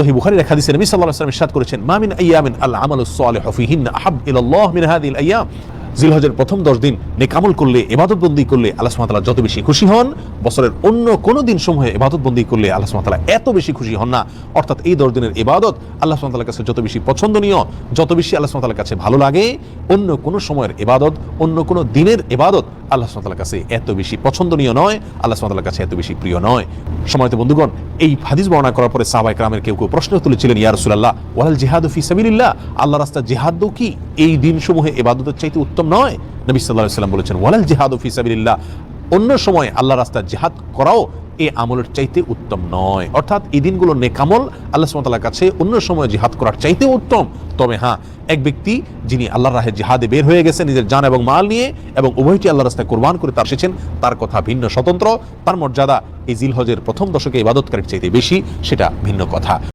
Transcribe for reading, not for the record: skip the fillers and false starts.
সহিহ বুখারীর এক হাদিসে নবী সাল্লাল্লাহু আলাইহি ওয়াসাল্লাম ইরশাদ করেছেন, মা মিন আইয়ামিন আল আমালুস সালিহু ফীহিন্না আহাব ইলাল্লাহ মিন হাযিহিল আইয়াম। জিলহজের প্রথম 10 দিন নেকামল করলে, ইবাদতবন্দি করলে আল্লাহ সুবহানাহু ওয়া তাআলা যত বেশি খুশি হন, বছরের অন্য কোনো দিন সমূহে ইবাদতবন্দি করলে আল্লাহ সুবহানাহু ওয়া তাআলা এত বেশি খুশি হন না। অর্থাৎ এই 10 দিনের ইবাদত আল্লাহ সুবহানাহু ওয়া তাআলার কাছে যত বেশি পছন্দনীয়, যত বেশি আল্লাহ সুবহানাহু ওয়া তাআলার কাছে ভালো লাগে, অন্য কোনো সময়ের ইবাদত, অন্য কোনো দিনের ইবাদত আল্লাহ সুবহানাহু ওয়া তাআলার কাছে এত বেশি পছন্দনীয় নয়, আল্লাহ সুবহানাহু ওয়া তাআলার কাছে এত বেশি প্রিয় নয়। সম্মানিত বন্ধুগণ, এই হাদিস বর্ণনা করার পরে সাহাবায়ে কেরামের কেউ কেউ প্রশ্ন তুলেছিলেন, ইয়া রাসূলুল্লাহ ওয়াল জিহাদু ফি সাবিলিল্লাহ, আল্লাহর রাস্তায় জিহাদও কি এই দিনসমূহে ইবাদতের চাইতে উত্তম নয়? নবী সাল্লাল্লাহু আলাইহি ওয়াসাল্লাম বলেছেন, ওয়ালাল জিহাদু ফি সাবিলিল্লাহ, অন্য সময় আল্লাহর রাস্তায় জিহাদ করাও এই আমলের চাইতে উত্তম নয়। অর্থাৎ এই দিনগুলো নেকামল আল্লাহ সুবহানাহু ওয়া তাআলার কাছে অন্য সময় জিহাদ করার চাইতে উত্তম। তবে হ্যাঁ, এক ব্যক্তি যিনি আল্লাহর রাহে জিহাদে বের হয়ে গেছেন নিজের জান এবং মাল নিয়ে, এবং উভয়টি আল্লাহর রাস্তায় কুরবান করে তার এসেছেন, তার কথা ভিন্ন, স্বতন্ত্র। তার মর্যাদা এই জিলহজের প্রথম দশকে ইবাদতকারীর চাইতে বেশি, সেটা ভিন্ন কথা।